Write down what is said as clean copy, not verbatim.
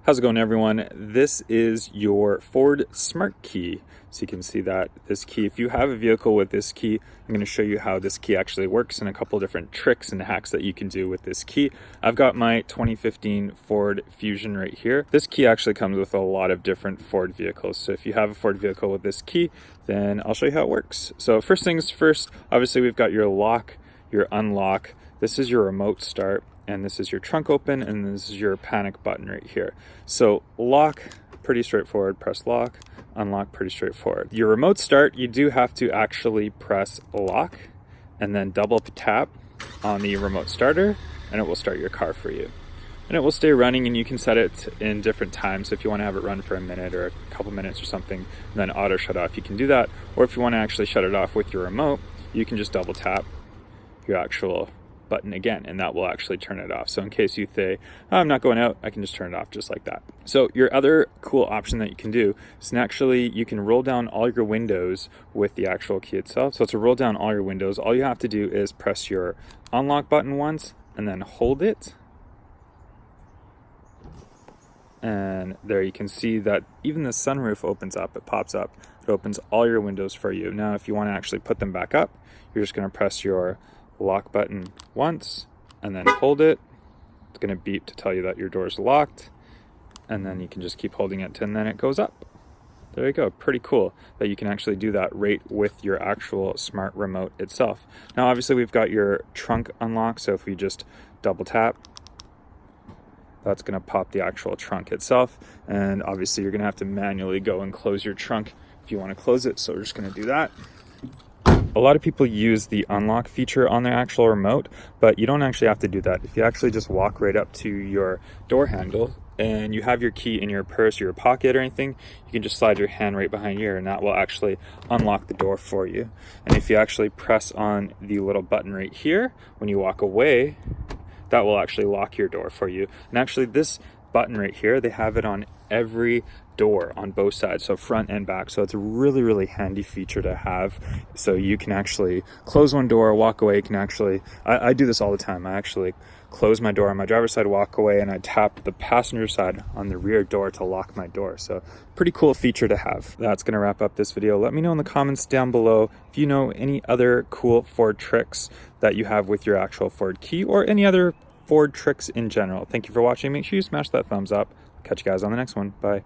How's it going, everyone? This is your Ford Smart Key. So you can see that this key, if you have a vehicle with this key, I'm going to show you how this key actually works and a couple different tricks and hacks that you can do with this key. I've got my 2015 Ford Fusion right here. This key actually comes with a lot of different Ford vehicles. So if you have a Ford vehicle with this key, then I'll show you how it works. So first things first, obviously we've got your lock, your unlock. This is your remote start. And this is your trunk open, and this is your panic button right here. So lock, pretty straightforward, press lock. Unlock, pretty straightforward. Your remote start, you do have to actually press lock and then double tap on the remote starter, and it will start your car for you. And it will stay running, and you can set it in different times. So if you want to have it run for a minute or a couple minutes or something, and then auto shut off, you can do that. Or if you want to actually shut it off with your remote, you can just double tap your actual button again, and that will actually turn it off. So in case you say, oh, I'm not going out, I can just turn it off just like that. So your other cool option that you can do is actually you can roll down all your windows with the actual key itself. So to roll down all your windows, all you have to do is press your unlock button once and then hold it. And there you can see that even the sunroof opens up, it pops up, it opens all your windows for you. Now if you want to actually put them back up, you're just going to press your lock button once and then hold it. It's going to beep to tell you that your door is locked, and then you can just keep holding it and then it goes up. There you go. Pretty cool that you can actually do that right with your actual smart remote itself. Now obviously we've got your trunk unlock, so if we just double tap, that's going to pop the actual trunk itself, and obviously you're going to have to manually go and close your trunk if you want to close it, so we're just going to do that. A lot of people use the unlock feature on their actual remote, but you don't actually have to do that. If you actually just walk right up to your door handle and you have your key in your purse or your pocket or anything, you can just slide your hand right behind here and that will actually unlock the door for you. And if you actually press on the little button right here, when you walk away, that will actually lock your door for you. And actually this button right here, they have it on every door on both sides, so front and back. So it's a really handy feature to have. So you can actually close one door, walk away. You can actually, I do this all the time. I actually close my door on my driver's side, walk away, and I tap the passenger side on the rear door to lock my door. So pretty cool feature to have. That's going to wrap up this video. Let me know in the comments down below if you know any other cool Ford tricks that you have with your actual Ford key, or any other Ford tricks in general. Thank you for watching. Make sure you smash that thumbs up. Catch you guys on the next one. Bye.